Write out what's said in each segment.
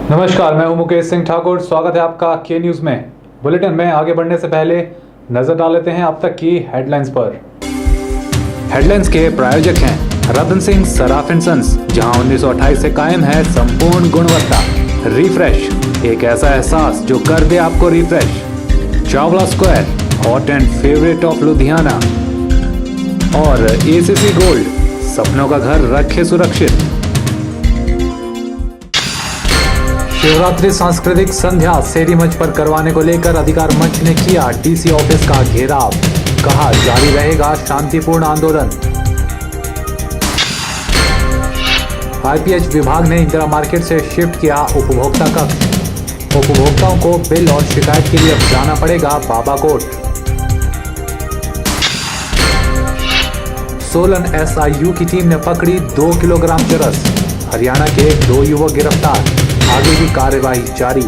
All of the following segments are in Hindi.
नमस्कार, मैं हूं मुकेश सिंह ठाकुर। स्वागत है आपका के न्यूज़ में। बुलेटिन में आगे बढ़ने से पहले नजर डाल लेते हैं अब तक की हेडलाइंस पर। हेडलाइंस के प्रायोजक हैं रतन सिंह सराफ एंड सन्स, जहां 1928 से कायम है संपूर्ण गुणवत्ता। रिफ्रेश, एक ऐसा एहसास जो कर दे आपको refresh. Chawla square, hot and favourite of Ludhiana. और एसीसी गोल्ड, सपनों का घर रखे सुरक्षित। शिवरात्रि सांस्कृतिक संध्या सेरी मंच पर करवाने को लेकर अधिकार मंच ने किया डीसी ऑफिस का घेराव। कहा जारी रहेगा शांतिपूर्ण आंदोलन। आईपीएच विभाग ने इंदिरा मार्केट से शिफ्ट किया उपभोक्ता कक्ष। उपभोक्ताओं को बिल और शिकायत के लिए अब जाना पड़ेगा बाबाकोट। सोलन एसआईयू की टीम ने पकड़ी 2 किलोग्राम चरस। हरियाणा के 2 युवक गिरफ्तार। आगे की कार्यवाही जारी।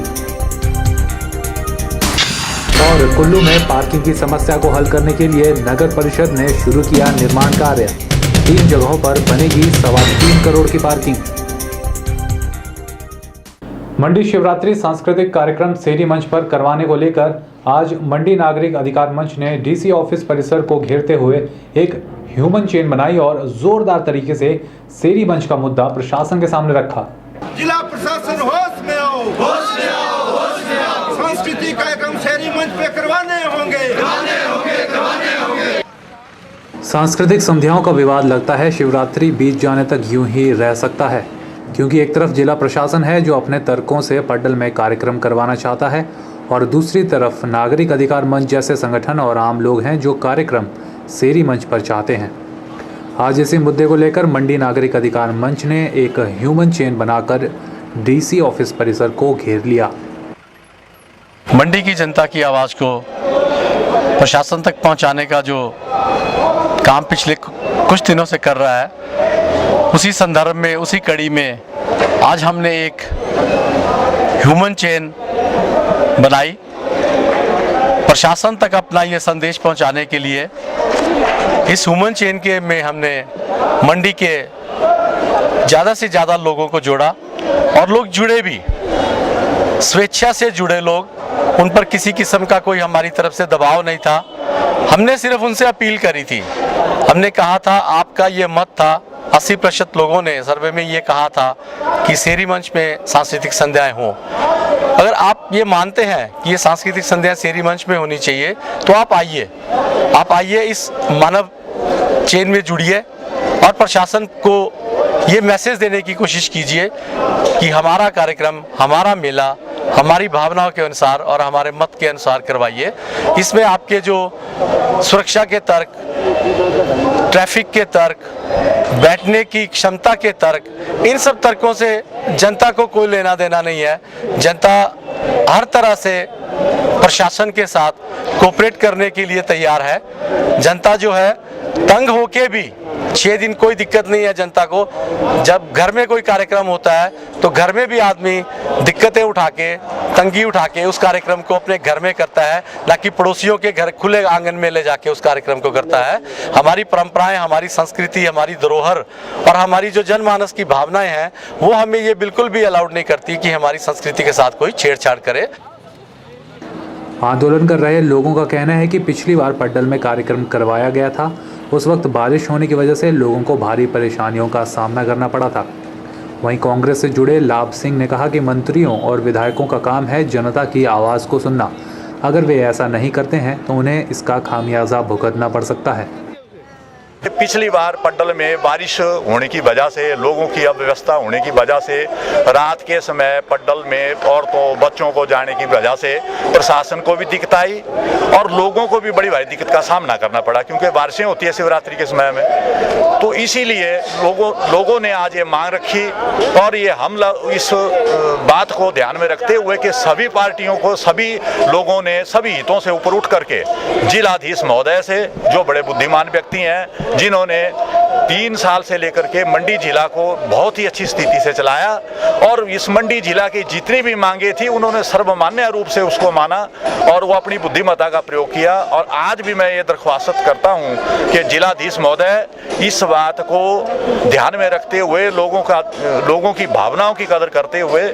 और कुल्लू में पार्किंग की समस्या को हल करने के लिए नगर परिषद ने शुरू किया निर्माण कार्य। 3 जगहों पर बनेगी 3.25 करोड़ की पार्किंग। मंडी शिवरात्रि सांस्कृतिक कार्यक्रम सेरी मंच पर करवाने को लेकर आज मंडी नागरिक अधिकार मंच ने डीसी ऑफिस परिसर को घेरते हुए एक ह्यूमन चेन बनाई और जोरदार तरीके से सेरी मंच का मुद्दा प्रशासन के सामने रखा। जिला प्रशासन होश में आओ, होश में आओ, होश में आओ। सांस्कृतिक कार्यक्रम सेरी मंच पे करवाने होंगे। सांस्कृतिक संध्याओं का विवाद लगता है शिवरात्रि बीत जाने तक यूं ही रह सकता है, क्योंकि एक तरफ जिला प्रशासन है जो अपने तर्कों से पड्डल में कार्यक्रम करवाना चाहता है और दूसरी तरफ नागरिक अधिकार मंच जैसे संगठन और आम लोग हैं जो कार्यक्रम सेरी मंच पर चाहते हैं। आज इसी मुद्दे को लेकर मंडी नागरिक अधिकार मंच ने एक ह्यूमन चेन बनाकर डीसी ऑफिस परिसर को घेर लिया। मंडी की जनता की आवाज़ को प्रशासन तक पहुंचाने का जो काम पिछले कुछ दिनों से कर रहा है, उसी संदर्भ में, उसी कड़ी में आज हमने एक ह्यूमन चेन बनाई प्रशासन तक अपना ये संदेश पहुंचाने के लिए। इस ह्यूमन चेन के में हमने मंडी के ज़्यादा से ज़्यादा लोगों को जोड़ा और लोग जुड़े भी, स्वेच्छा से जुड़े लोग। उन पर किसी किस्म का कोई हमारी तरफ से दबाव नहीं था। हमने सिर्फ उनसे अपील करी थी। हमने कहा था, आपका ये मत था, 80% लोगों ने सर्वे में ये कहा था कि सेरी मंच में सांस्कृतिक संध्याएं हों। अगर आप ये मानते हैं कि ये सांस्कृतिक संध्या सेरी मंच में होनी चाहिए तो आप आइए इस मानव चेन में जुड़िए और प्रशासन को ये मैसेज देने की कोशिश कीजिए कि हमारा कार्यक्रम, हमारा मेला हमारी भावनाओं के अनुसार और हमारे मत के अनुसार करवाइए। इसमें आपके जो सुरक्षा के तर्क, ट्रैफिक के तर्क, बैठने की क्षमता के तर्क, इन सब तर्कों से जनता को कोई लेना देना नहीं है। जनता हर तरह से प्रशासन के साथ कोऑपरेट करने के लिए तैयार है। जनता जो है तंग होके भी 6 दिन कोई दिक्कत नहीं है जनता को। जब घर में कोई कार्यक्रम होता है तो घर में भी आदमी दिक्कतें उठा के, तंगी उठा के उस कार्यक्रम को अपने घर में करता है, ना कि पड़ोसियों के घर खुले आंगन में ले जाके उस कार्यक्रम को करता है। हमारी परंपराएं, हमारी संस्कृति, हमारी धरोहर और हमारी जो जनमानस की भावनाएं हैं, वो हमें ये बिल्कुल भी अलाउड नहीं करती कि हमारी संस्कृति के साथ कोई छेड़छाड़ करे। आंदोलन कर रहे लोगों का कहना है कि पिछली बार पड्डल में कार्यक्रम करवाया गया था, उस वक्त बारिश होने की वजह से लोगों को भारी परेशानियों का सामना करना पड़ा था। वहीं कांग्रेस से जुड़े लाभ सिंह ने कहा कि मंत्रियों और विधायकों का काम है जनता की आवाज़ को सुनना। अगर वे ऐसा नहीं करते हैं तो उन्हें इसका खामियाजा भुगतना पड़ सकता है। पिछली बार पड्डल में बारिश होने की वजह से, लोगों की अव्यवस्था होने की वजह से, रात के समय पड्डल में औरतों बच्चों को जाने की वजह से प्रशासन को भी दिक्कत आई और लोगों को भी बड़ी भारी दिक्कत का सामना करना पड़ा, क्योंकि बारिशें होती है शिवरात्रि के समय में। तो इसीलिए लोगों ने आज ये मांग रखी और ये हम इस बात को ध्यान में रखते हुए कि सभी पार्टियों को, सभी लोगों ने सभी हितों से ऊपर उठ करके जिलाधीश महोदय से, जो बड़े बुद्धिमान व्यक्ति हैं, जिन्होंने 3 साल से लेकर के मंडी जिला को बहुत ही अच्छी स्थिति से चलाया और इस मंडी जिला की जितनी भी मांगे थी उन्होंने सर्वमान्य रूप से उसको माना और वो अपनी बुद्धिमत्ता का प्रयोग किया। और आज भी मैं ये दरख्वास्त करता हूँ कि जिलाधीश महोदय इस बात को ध्यान में रखते हुए लोगों की भावनाओं की कदर करते हुए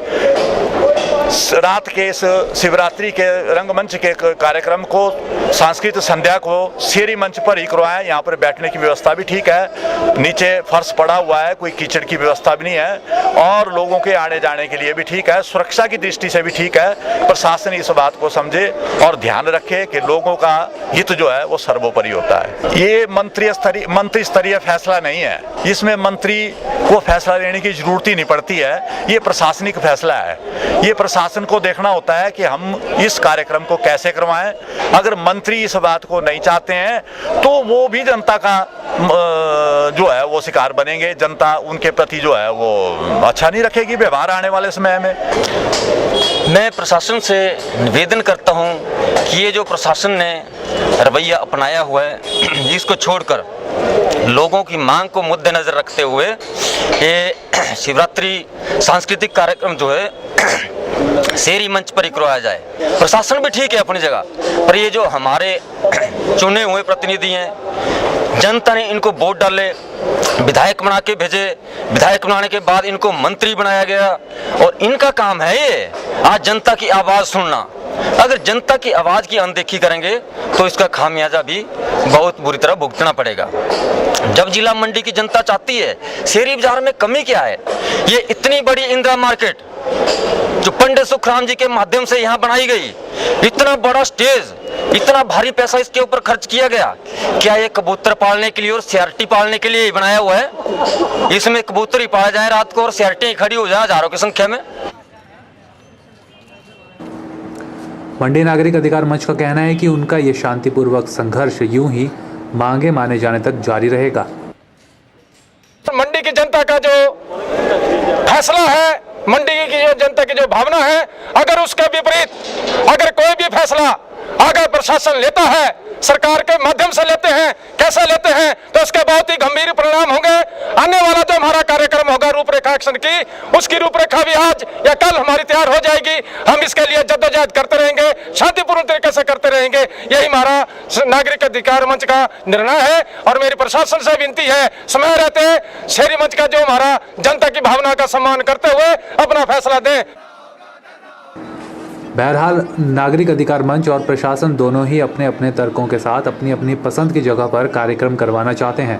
रात के इस शिवरात्रि के रंगमंच के कार्यक्रम को, सांस्कृतिक संध्या को शेरी मंच पर ही करवाएं। यहाँ पर बैठने की व्यवस्था भी ठीक है, नीचे फर्श पड़ा हुआ है, कोई कीचड़ की व्यवस्था भी नहीं है और लोगों के आने जाने के लिए भी ठीक है, सुरक्षा की दृष्टि से भी ठीक है। प्रशासन इस बात को समझे और ध्यान रखे कि लोगों का हित जो है वो सर्वोपरि होता है। ये मंत्री स्तरीय फैसला नहीं है, इसमें मंत्री को फैसला लेने की जरूरत ही नहीं पड़ती है, ये प्रशासनिक फैसला है। ये प्रशासन को देखना होता है कि हम इस कार्यक्रम को कैसे करवाएं। अगर मंत्री इस बात को नहीं चाहते हैं तो वो भी जनता का जो है वो शिकार बनेंगे, जनता उनके प्रति जो है वो अच्छा नहीं रखेगी व्यवहार आने वाले समय में। मैं प्रशासन से निवेदन करता हूं कि ये जो प्रशासन ने रवैया अपनाया हुआ है इसको छोड़कर लोगों की मांग को मद्देनजर रखते हुए ये शिवरात्रि सांस्कृतिक कार्यक्रम जो है शेरी मंच पर ही करवाया जाए। प्रशासन भी ठीक है अपनी जगह, पर ये जो हमारे चुने हुए प्रतिनिधि हैं, जनता ने इनको वोट डाले, विधायक बना के भेजे, विधायक बनाने के बाद इनको मंत्री बनाया गया और इनका काम है ये आज जनता की आवाज़ सुनना। अगर जनता की आवाज़ की अनदेखी करेंगे तो इसका खामियाजा भी बहुत बुरी तरह भुगतना पड़ेगा। जब जिला मंडी की जनता चाहती है, शेरी बाजार में कमी क्या है, ये इतनी बड़ी इंदिरा मार्केट जो पंडित सुखराम जी के माध्यम से यहाँ बनाई गई, इतना बड़ा स्टेज, इतना भारी पैसा इसके ऊपर खर्च किया गया, क्या ये कबूतर पालने के लिए और सियारटी पालने के लिए ही बनाया हुआ है? इसमें कबूतर ही पाया जाए रात को और सियारटी खड़ी हो जाए हजारों की संख्या में। मंडी नागरिक अधिकार मंच का कहना है कि उनका ये शांतिपूर्वक संघर्ष यूं ही मांगे माने जाने तक जारी रहेगा। मंडी की जनता का जो फैसला है, मंडी की जो जनता की जो भावना है, अगर उसके विपरीत अगर कोई भी फैसला अगर प्रशासन लेता है, सरकार के माध्यम से लेते हैं, कैसे लेते हैं, तो उसके बहुत ही गंभीर परिणाम होंगे। आने वाला जो हमारा कार्यक्रम होगा रूपरेखा एक्शन की, उसकी रूपरेखा भी आज या कल हमारी तैयार हो जाएगी। हम इसके लिए जद्दोजहद करते रहेंगे, शांतिपूर्ण तरीके से करते रहेंगे। यही हमारा नागरिक अधिकार मंच का निर्णय है और मेरी प्रशासन से विनती है, समय रहते शेरी मंच का जो हमारा जनता की भावना का सम्मान करते हुए अपना फैसला दें। बहरहाल नागरिक अधिकार मंच और प्रशासन दोनों ही अपने अपने तर्कों के साथ अपनी अपनी पसंद की जगह पर कार्यक्रम करवाना चाहते हैं।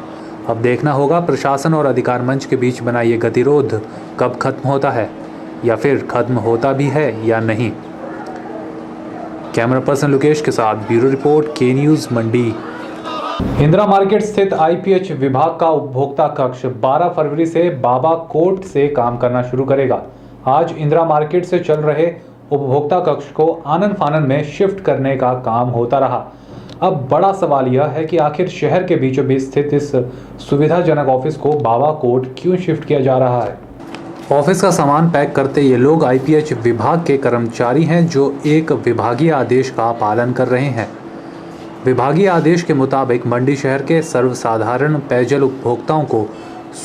अब देखना होगा प्रशासन और अधिकार मंच के बीच बना ये गतिरोध कब खत्म होता है या फिर खत्म होता भी है या नहीं। कैमरा पर्सन लोकेश के साथ ब्यूरो रिपोर्ट, के न्यूज़ मंडी। इंदिरा मार्केट स्थित आईपीएच विभाग का उपभोक्ता कक्ष 12 फरवरी से बाबा कोर्ट से काम करना शुरू करेगा। आज इंदिरा मार्केट से चल रहे उपभोक्ता कक्ष को आनन फानन में शिफ्ट करने का काम होता रहा। अब बड़ा सवाल यह है कि आखिर शहर के बीचों बीच स्थित इस सुविधाजनक ऑफिस को बाबा कोर्ट क्यों शिफ्ट किया जा रहा है। ऑफिस का सामान पैक करते ये लोग आईपीएच विभाग के कर्मचारी हैं जो एक विभागीय आदेश का पालन कर रहे हैं। विभागीय आदेश के मुताबिक मंडी शहर के सर्वसाधारण पेयजल उपभोक्ताओं को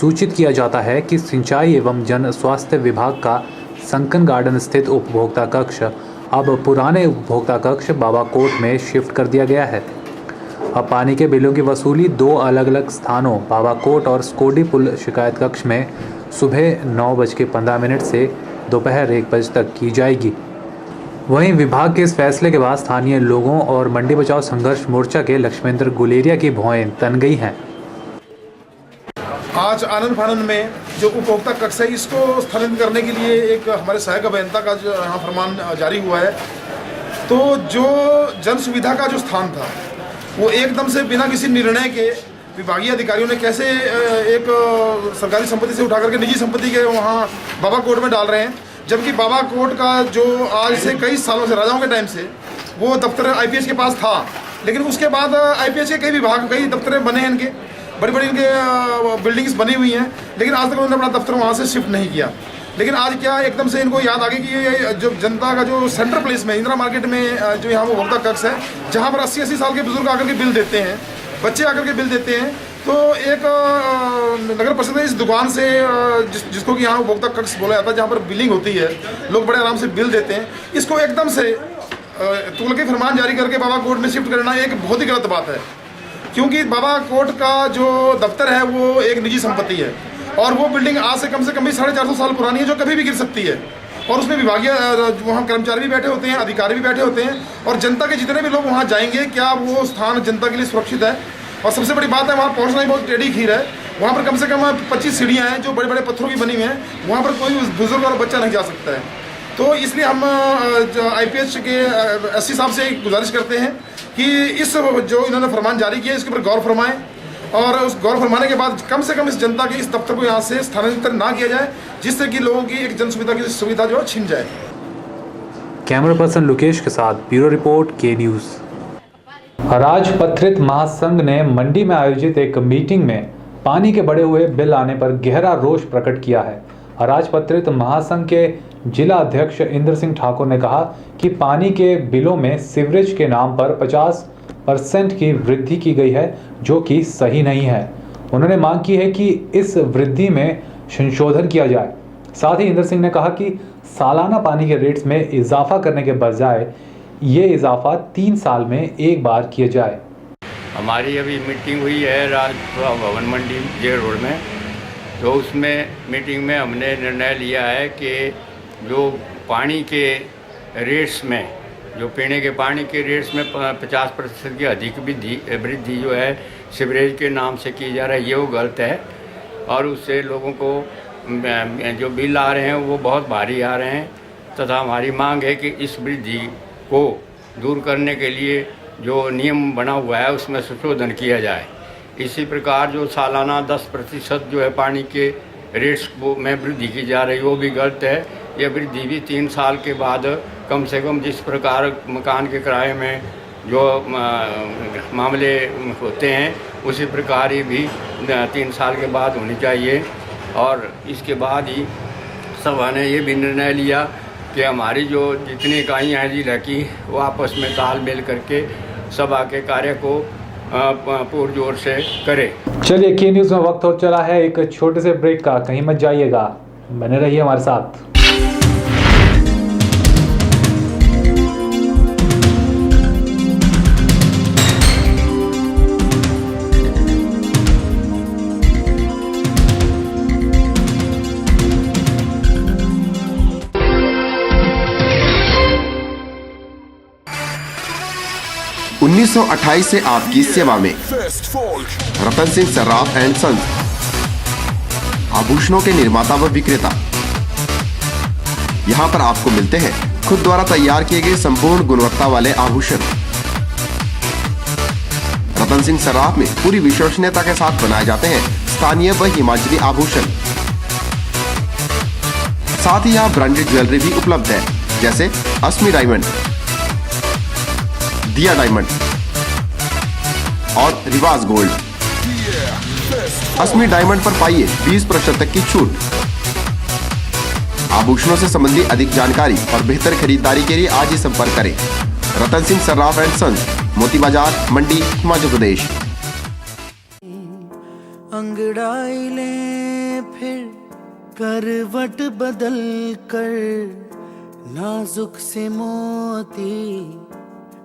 सूचित किया जाता है कि सिंचाई एवं जन स्वास्थ्य विभाग का संकन गार्डन स्थित उपभोक्ता कक्ष अब पुराने उपभोक्ता कक्ष बाबा कोर्ट में शिफ्ट कर दिया गया है। अब पानी के बिलों की वसूली 2 अलग अलग स्थानों बाबा कोर्ट और स्कोडी पुल शिकायत कक्ष में सुबह 9:15 से दोपहर 1 बजे तक की जाएगी। वहीं विभाग के इस फैसले के बाद स्थानीय लोगों और मंडी बचाओ संघर्ष मोर्चा के लक्ष्मेंद्र गुलेरिया की भौएं तन गई हैं। आज आनंद फानन में जो उपभोक्ता कक्ष है इसको स्थानांतरित करने के लिए एक हमारे सहायक अभियंता का जो यहाँ फरमान जारी हुआ है, तो जो जन सुविधा का जो स्थान था वो एकदम से बिना किसी निर्णय के विभागीय अधिकारियों ने कैसे एक सरकारी संपत्ति से उठा करके निजी संपत्ति के वहाँ बाबा कोर्ट में डाल रहे हैं, जबकि बाबा कोर्ट का जो आज से कई सालों से राजाओं के टाइम से वो दफ्तर आईपीएच के पास था, लेकिन उसके बाद आईपीएच के कई विभाग कई दफ्तर बने हैं, इनके बड़ी बड़ी इनके बिल्डिंग्स बनी हुई हैं, लेकिन आज तक उन्होंने अपना दफ्तर वहाँ से शिफ्ट नहीं किया। लेकिन आज क्या एकदम से इनको याद आ गई कि ये जो जनता का जो सेंट्रल प्लेस में इंदिरा मार्केट में जो यहाँ वो उपभोक्ता कक्ष है, जहाँ पर 80-80 साल के बुजुर्ग आकर के बिल देते हैं, बच्चे आकर के बिल देते हैं, तो एक नगर परिषद इस दुकान से जिसको कि यहाँ उपभोक्ता कक्ष बोला जाता है, जहाँ पर बिलिंग होती है, लोग बड़े आराम से बिल देते हैं, इसको एकदम से तुगलकी फरमान जारी करके बाबा कोर्ट में शिफ्ट करना एक बहुत ही गलत बात है। क्योंकि बाबा कोर्ट का जो दफ्तर है वो एक निजी संपत्ति है और वो बिल्डिंग आज से कम भी 450 साल पुरानी है, जो कभी भी गिर सकती है। और उसमें विभागीय वहाँ कर्मचारी भी बैठे होते हैं, अधिकारी भी बैठे होते हैं, और जनता के जितने भी लोग वहाँ जाएंगे, क्या वो स्थान जनता के लिए सुरक्षित है? और सबसे बड़ी बात है, वहाँ पहुँचना ही बहुत टेढ़ी खीर है। वहाँ पर कम से कम 25 सीढ़ियाँ हैं जो बड़े बड़े पत्थरों की बनी हुई हैं, वहाँ पर कोई बुजुर्ग और बच्चा नहीं जा सकता है। तो इसलिए हम IPH के SC साहब से गुजारिश करते हैं कि इस जो इन्होंने फरमान जारी किया इसके ऊपर गौर फरमाएं, और उस गौर फरमाने के बाद कम से कम इस जनता के इस दफ्तर को यहाँ से स्थानांतरित ना किया जाए, जिससे कि लोगों की एक जन सुविधा की सुविधा जो छिन जाए। कैमरा पर्सन लोकेश के साथ ब्यूरो रिपोर्ट के न्यूज़। राजपत्रित महासंघ ने मंडी में आयोजित एक मीटिंग में पानी के बढ़े हुए बिल आने पर गहरा रोष प्रकट किया है। राजपत्रित महासंघ के जिला अध्यक्ष इंद्र सिंह ठाकुर ने कहा कि पानी के बिलों में सीवरेज के नाम पर 50% की वृद्धि की गई है, जो कि सही नहीं है। उन्होंने मांग की है कि इस वृद्धि में संशोधन किया जाए। साथ ही इंद्र सिंह ने कहा कि सालाना पानी के रेट्स में इजाफा करने के बजाय ये इजाफा 3 साल में एक बार किया जाए। हमारी अभी मीटिंग हुई है राजसभा भवन मंडी जेल रोड में, तो उसमें मीटिंग में हमने निर्णय लिया है कि जो पानी के रेट्स में, जो पीने के पानी के रेट्स में 50% की अधिक वृद्धि जो है सीवरेज के नाम से की जा रही है, वो गलत है। और उससे लोगों को जो बिल आ रहे हैं वो बहुत भारी आ रहे हैं, तथा हमारी मांग है कि इस वृद्धि को दूर करने के लिए जो नियम बना हुआ है उसमें संशोधन किया जाए। इसी प्रकार जो सालाना 10% जो है पानी के रेट्स में वृद्धि की जा रही है वो भी गलत है। यह वृद्धि भी 3 साल के बाद कम से कम जिस प्रकार मकान के किराए में जो मामले होते हैं उसी प्रकार ही भी 3 साल के बाद होनी चाहिए। और इसके बाद ही सभा ने ये भी निर्णय लिया कि हमारी जो जितनी इकाइयाँ हैं जिला की, वो आपस में तालमेल करके सभा के कार्य को पुरजोर से करें। चलिए, के न्यूज़ में वक्त हो चला है एक छोटे से ब्रेक का। कहीं मत जाइएगा, बने रहिए हमारे साथ। 1928 से आपकी सेवा में रतन सिंह सर्राफ एंड सन्स, आभूषणों के निर्माता व विक्रेता। यहाँ पर आपको मिलते हैं खुद द्वारा तैयार किए गए संपूर्ण गुणवत्ता वाले आभूषण। रतन सिंह सर्राफ में पूरी विश्वसनीयता के साथ बनाए जाते हैं स्थानीय व हिमाचली आभूषण। साथ ही यहाँ ब्रांडेड ज्वेलरी भी उपलब्ध है, जैसे अस्मी डायमंड, दिया डायमंड और रिवाज गोल्ड। अस्मी डायमंड पर पाइए 20% तक की छूट। आभूषणों से संबंधी अधिक जानकारी और बेहतर खरीदारी के लिए आज ही संपर्क करें। रतन सिंह सर्राफ एंड सन्स, मोती बाजार, मंडी, हिमाचल प्रदेश। अंगड़ाई ले फिर करवट बदल कर, नाजुक से मोती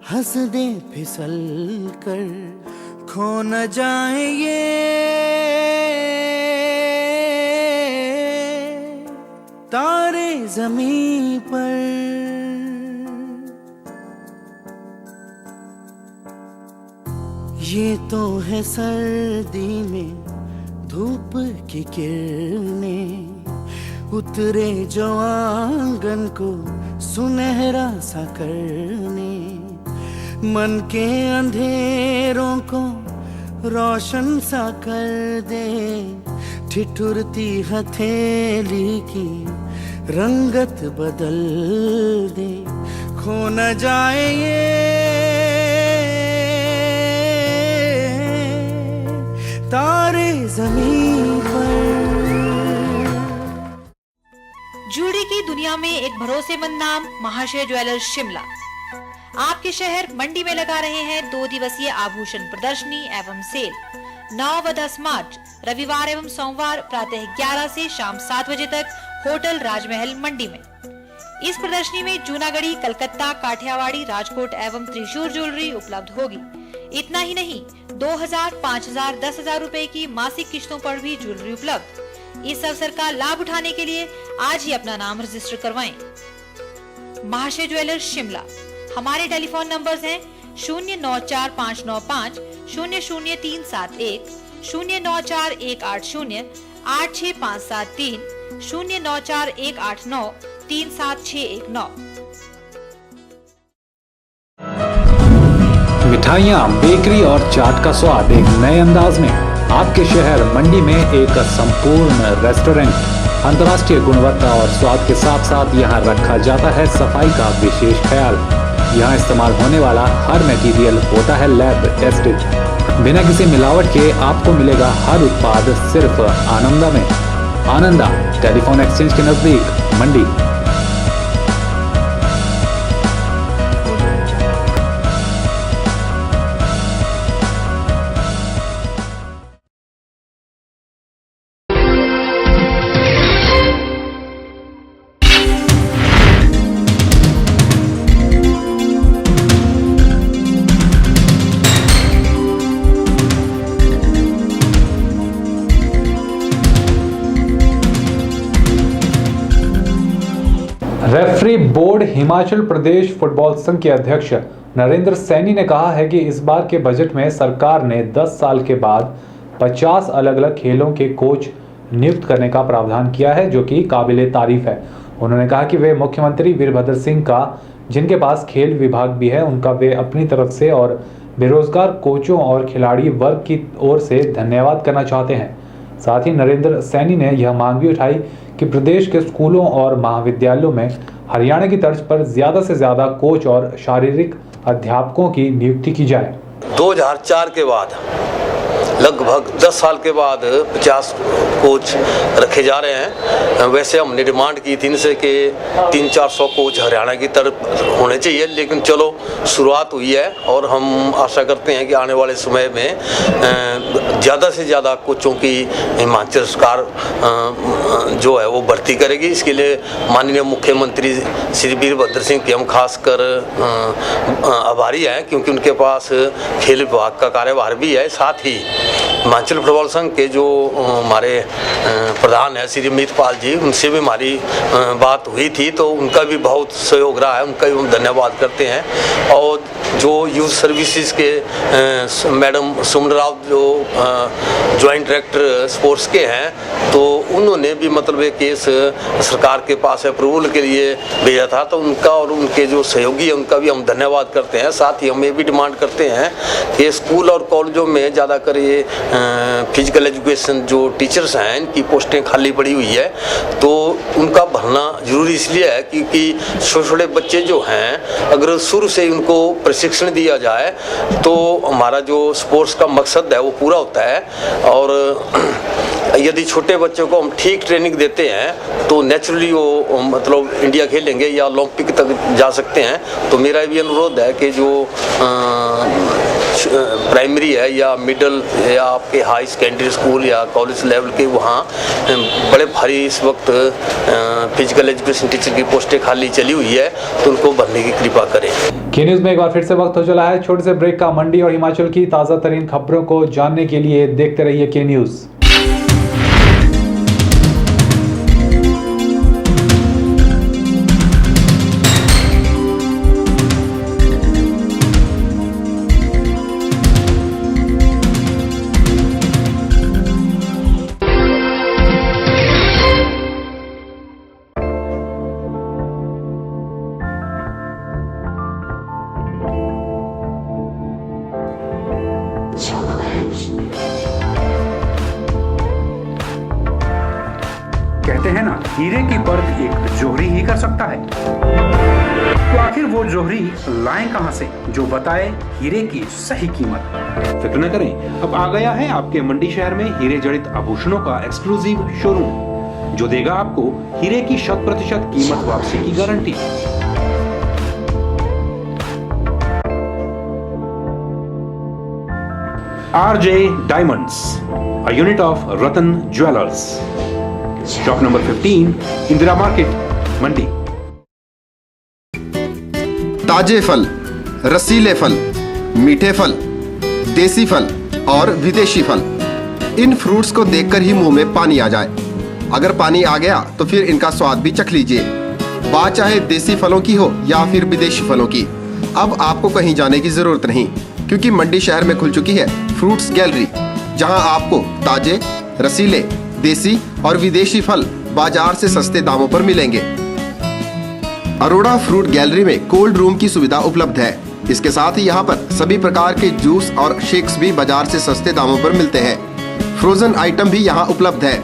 हंस दे फिसल कर, खो न जाए ये तारे ज़मीं पर। ये तो है सर्दी में धूप की किरणें, उतरे जो आंगन को सुनहरा सा करने, मन के अंधेरों को रोशन सा कर दे, ठिठुरती हथेली की रंगत बदल दे, खो न जाए ये तारे ज़मीं पर। जूड़ी की दुनिया में एक भरोसेमंद नाम महाशय ज्वेलर्स शिमला आपके शहर मंडी में लगा रहे हैं 2 दिवसीय आभूषण प्रदर्शनी एवं सेल। 9 व 10 मार्च रविवार एवं सोमवार प्रातः 11 से शाम 7 बजे तक होटल राजमहल मंडी में। इस प्रदर्शनी में जूनागढ़ी, कलकत्ता, काठियावाड़ी, राजकोट एवं त्रिशूर ज्वेलरी उपलब्ध होगी। इतना ही नहीं, 2000, 5000, 10,000 रुपए की मासिक किश्तों पर भी ज्वेलरी उपलब्ध। इस अवसर का लाभ उठाने के लिए आज ही अपना नाम रजिस्टर करवाएं। महाशय ज्वेलर्स शिमला। हमारे टेलीफोन नंबर्स हैं 094595 00371, 094180 86573, 094189 37619। मिठाइयाँ, बेकरी और चाट का स्वाद एक नए अंदाज में आपके शहर मंडी में एक संपूर्ण रेस्टोरेंट। अंतर्राष्ट्रीय गुणवत्ता और स्वाद के साथ साथ यहाँ रखा जाता है सफाई का विशेष ख्याल। यहाँ इस्तेमाल होने वाला हर मटेरियल होता है लैब टेस्टेड। बिना किसी मिलावट के आपको मिलेगा हर उत्पाद सिर्फ आनंदा में। आनंदा टेलीफोन एक्सचेंज के नजदीक मंडी। Referee board Himachal Pradesh football संघ के अध्यक्ष नरेंद्र सैनी ने कहा है कि इस बार के बजट में सरकार ने 10 साल के बाद 50 अलग अलग खेलों के कोच नियुक्त करने का प्रावधान किया है, जो कि काबिले तारीफ है। उन्होंने कहा कि वे मुख्यमंत्री वीरभद्र सिंह का, जिनके पास खेल विभाग भी है, उनका वे अपनी तरफ से और बेरोजगार कोचों और खिलाड़ी वर्ग की ओर से धन्यवाद करना चाहते हैं। साथ ही नरेंद्र सैनी ने यह मांग भी उठाई कि प्रदेश के स्कूलों और महाविद्यालयों में हरियाणा की तर्ज पर ज्यादा से ज्यादा कोच और शारीरिक अध्यापकों की नियुक्ति की जाए। 2004 के बाद लगभग 10 साल के बाद 50 कोच रखे जा रहे हैं। वैसे हमने डिमांड की थी इनसे कि 300-400 कोच हरियाणा की तरफ होने चाहिए, लेकिन चलो शुरुआत हुई है और हम आशा करते हैं कि आने वाले समय में ज़्यादा से ज़्यादा कोचों की हिमाचल सरकार जो है वो भर्ती करेगी। इसके लिए माननीय मुख्यमंत्री श्री वीरभद्र सिंह के हम खासकर आभारी हैं, क्योंकि उनके पास खेल विभाग का कार्यभार भी है। साथ ही हिमाचल फुटबॉल संघ के जो हमारे प्रधान है श्री अमित पाल जी, उनसे भी हमारी बात हुई थी, तो उनका भी बहुत सहयोग रहा है, उनका भी हम धन्यवाद करते हैं। और जो यूथ सर्विसेज के मैडम सुमन राव जो जॉइंट डायरेक्टर स्पोर्ट्स के हैं, तो उन्होंने भी मतलब एक केस सरकार के पास अप्रूवल के लिए भेजा था, तो उनका और उनके जो सहयोगी हैं उनका भी हम धन्यवाद करते हैं। साथ ही हम ये भी डिमांड करते हैं कि स्कूल और कॉलेजों में ज़्यादातर ये फिजिकल एजुकेशन जो टीचर्स हैं, इनकी पोस्टें खाली पड़ी हुई है, तो उनका भरना जरूरी इसलिए है क्योंकि छोटे छोटे बच्चे जो हैं अगर शुरू से उनको प्रशिक्षण दिया जाए तो हमारा जो स्पोर्ट्स का मकसद है वो पूरा होता है। और यदि छोटे बच्चों को हम ठीक ट्रेनिंग देते हैं तो नेचुरली वो मतलब इंडिया खेलेंगे या ओलंपिक तक जा सकते हैं। तो मेरा भी अनुरोध है कि जो प्राइमरी है या मिडिल या आपके हाई सेकेंडरी स्कूल या कॉलेज लेवल के, वहाँ बड़े भारी इस वक्त फिजिकल एजुकेशन टीचर की पोस्टें खाली चली हुई है, तो उनको भरने की कृपा करें। के न्यूज़ में एक बार फिर से वक्त हो चला है छोटे से ब्रेक का। मंडी और हिमाचल की ताज़ा तरीन खबरों को जानने के लिए देखते रहिए के न्यूज़। कहते हैं ना, हीरे की परख एक जोहरी ही कर सकता है। तो आखिर वो जोहरी लाएं कहां से जो बताए हीरे की सही कीमत। फिक्र न करें, अब आ गया है आपके मंडी शहर में हीरे जड़ित आभूषणों का एक्सक्लूसिव शोरूम, जो देगा आपको हीरे की 100% कीमत वापसी की guarantee. RJ Diamonds, a unit of Ratan Jewelers. Stock number 15, Indira Market, Mandi. ताजे फल, रसीले फल, मीठे फल, देसी फल और विदेशी फल, इन फ्रूट्स को देखकर ही मुंह में पानी आ जाए। अगर पानी आ गया तो फिर इनका स्वाद भी चख लीजिए। बात चाहे देसी फलों की हो या फिर विदेशी फलों की, अब आपको कहीं जाने की जरूरत नहीं, क्योंकि मंडी शहर में खुल चुकी है फ्रूट्स गैलरी, जहां आपको ताजे, रसीले, देसी और विदेशी फल बाजार से सस्ते दामों पर मिलेंगे। अरोड़ा फ्रूट गैलरी में कोल्ड रूम की सुविधा उपलब्ध है। इसके साथ ही यहाँ पर सभी प्रकार के जूस और शेक्स भी बाजार से सस्ते दामों पर मिलते हैं। फ्रोजन आइटम भी यहाँ उपलब्ध है।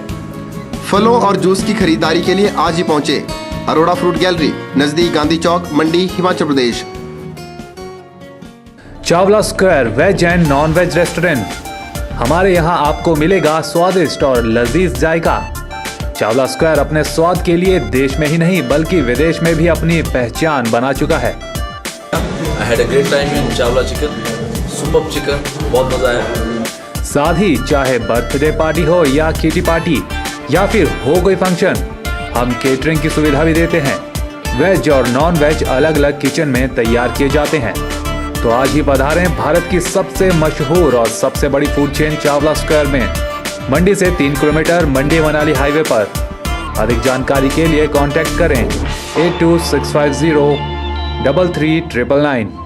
फलों और जूस की खरीदारी के लिए आज ही पहुँचे अरोड़ा फ्रूट गैलरी, नजदीक Gandhi Chowk, Mandi, Himachal Pradesh. Chawla square veg and non veg restaurant. हमारे यहाँ आपको मिलेगा स्वादिष्ट और लजीज जायका। चावला स्क्वायर अपने स्वाद के लिए देश में ही नहीं बल्कि विदेश में भी अपनी पहचान बना चुका है। I had a great time in Chawla chicken, super chicken, बहुत मजा आया। साथ ही चाहे बर्थडे पार्टी हो या किटी पार्टी या फिर हो कोई फंक्शन, हम केटरिंग की सुविधा भी देते हैं। वेज और नॉन वेज अलग अलग किचन में तैयार किए जाते हैं। तो आज ही पधारें भारत की सबसे मशहूर और सबसे बड़ी फूड चेन चावला स्क्वायर में, मंडी से 3 किलोमीटर, मंडी मनाली हाईवे पर। अधिक जानकारी के लिए कांटेक्ट करें 8265033999।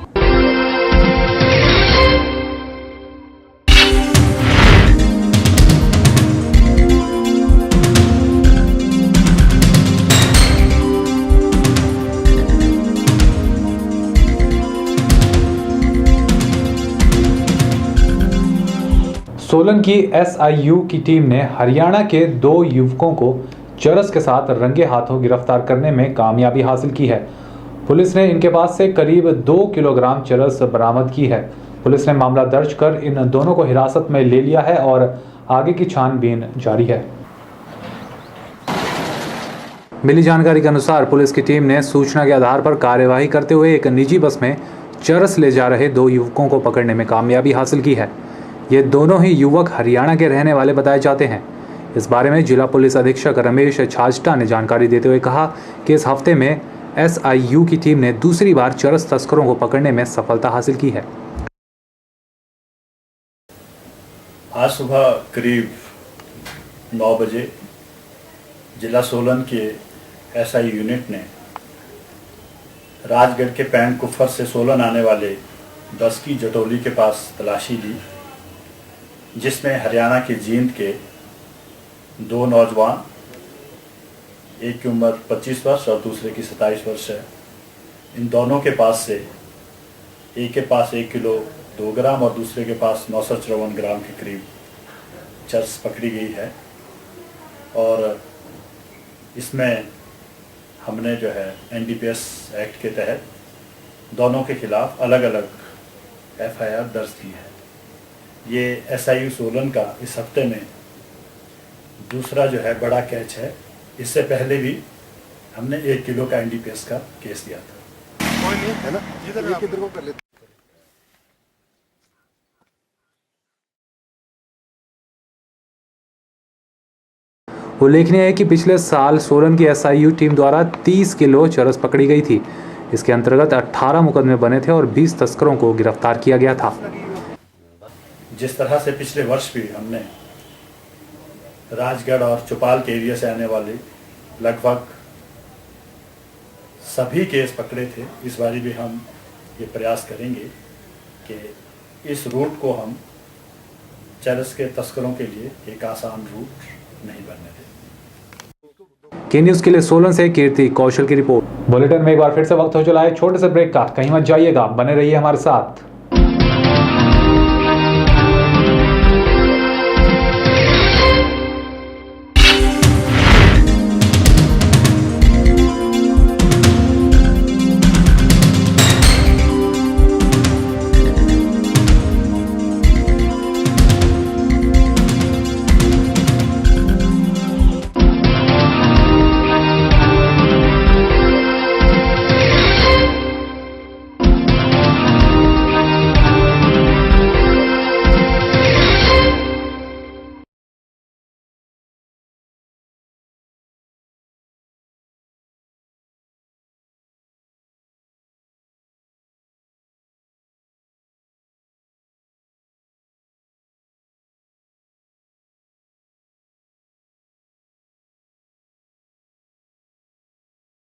सोलन की SIU की टीम ने हरियाणा के 2 युवकों को चरस के साथ रंगे हाथों गिरफ्तार करने में कामयाबी हासिल की है। पुलिस ने इनके पास से करीब 2 किलोग्राम चरस बरामद की है। पुलिस ने मामला दर्ज कर इन दोनों को हिरासत में ले लिया है और आगे की छानबीन जारी है। मिली जानकारी के अनुसार पुलिस की टीम ने सूचना के आधार पर कार्यवाही करते हुए एक निजी बस में चरस ले जा रहे 2 युवकों को पकड़ने में कामयाबी हासिल की है। ये दोनों ही युवक हरियाणा के रहने वाले बताए जाते हैं। इस बारे में जिला पुलिस अधीक्षक रमेश छाजटा ने जानकारी देते हुए कहा कि इस हफ्ते में SIU की टीम ने दूसरी बार चरस तस्करों को पकड़ने में सफलता हासिल की है। आज सुबह करीब 9 बजे जिला सोलन के SI यूनिट ने राजगढ़ के पैंट कुफर से सोलन आने वाले बस की जटोली के पास तलाशी ली, जिसमें हरियाणा के जींद के 2 नौजवान, एक की उम्र 25 वर्ष और दूसरे की 27 वर्ष है। इन दोनों के पास से एक के पास 1 किलो 2 ग्राम और दूसरे के पास 954 ग्राम के करीब चरस पकड़ी गई है। और इसमें हमने जो है NDPS एक्ट के तहत दोनों के खिलाफ अलग अलग FIR दर्ज की है। ये SIU सोलन का इस हफ्ते में दूसरा जो है बड़ा कैच है। इससे पहले भी हमने 1 किलो का NDPS का केस दिया था। है ना? इधर को कर लेते। उल्लेखनीय है कि पिछले साल सोलन की SIU टीम द्वारा 30 किलो चरस पकड़ी गई थी। इसके अंतर्गत 18 मुकदमे बने थे और 20 तस्करों को गिरफ्तार किया गया था। जिस तरह से पिछले वर्ष भी हमने राजगढ़ और चौपाल के एरिया से आने वाले लगभग सभी केस पकड़े थे, इस बारी भी हम ये प्रयास करेंगे कि इस रूट को हम चरस के तस्करों के लिए एक आसान रूट नहीं बनने दें। के न्यूज़ के लिए सोलन से कीर्ति कौशल की रिपोर्ट। बुलेटिन में एक बार फिर से वक्त हो चला है छोटे से ब्रेक का। कहीं मत जाइएगा, बने रहिए हमारे साथ।